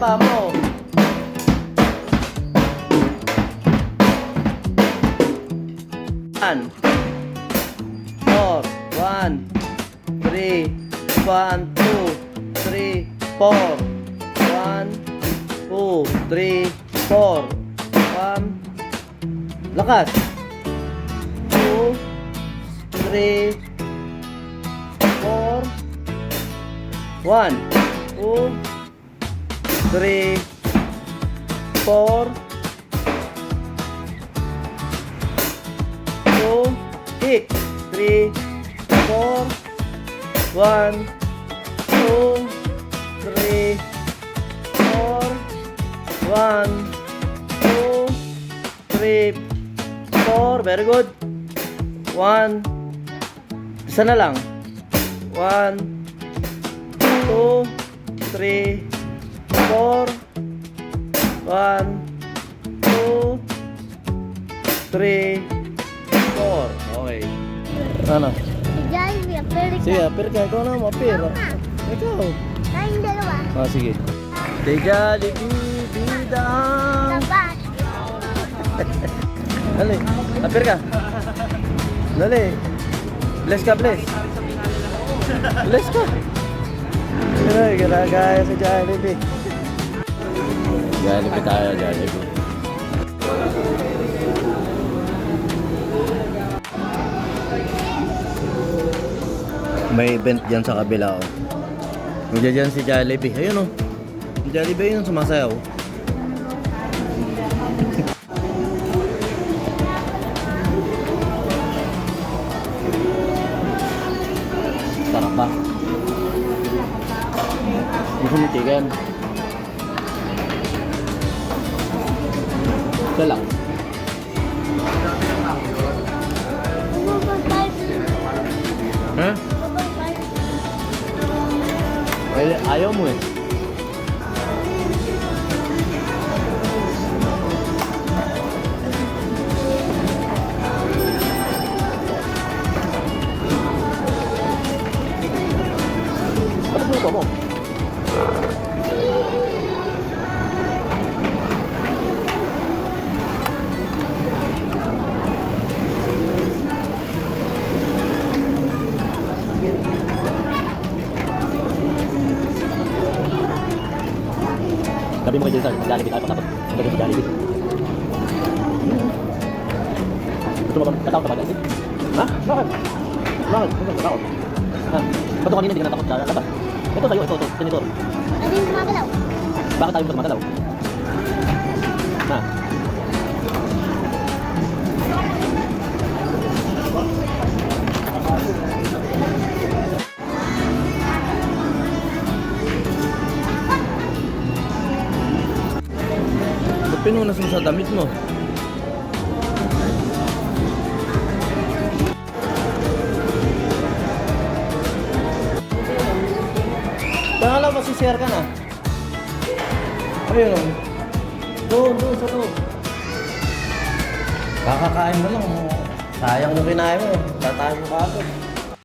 pa mo. One. 4. 1. 3. 1, 2, 3, 4. 1, 2, 3, 4. 1. Lakas. 2, 3, 4. 1, 2, 3, 4. 2, kick. 3, 4. 1, 2, 3, 4. 1, 2, 3, 4. Very good. 1. Isa na lang. 1, 2, 3, 4. 1, 2, 3, 4. Okay. Ano? Jollibee, apir ka. Sige, apir ka. Ikaw na, apir. Ikaw. Tayong dalawa. Ah, sige. De Jollibee, bidang. Tapat. Dali, apir ka. Dali. Bless ka, bless. Bless ka. Ay, ginagaya sa Jollibee. Jollibee tayo, Jollibee. May event dyan sa kabila, oh. Nandiyan dyan si Jollibee. Ayun, oh. Si Jollibee yun sumasayaw. Sarap ba? Gusto mo chicken? Ito lang. Ha? Well, ayaw mo eh. Ano po ito mo? Sabi mo kayo dyan sa Jollibee tayo pagkatapos ang gagawin sa Jollibee. Gusto mo ba katakot ka ba? Ha? Bakit? Bakit? Bakit katakot? Ha? Ba't kanina hindi ka natakot sa labas? Ito sa'yo, ito, senator. Ano yung gumagalaw? Bakit tayo gumagalaw? Ha? Pinunas mo sa damit mo. Kaya lang masisir ka na. Ayun. Doon sa loob. Kakakain mo lang. Sayang mo kinain mo. Tatayin mo ka agad.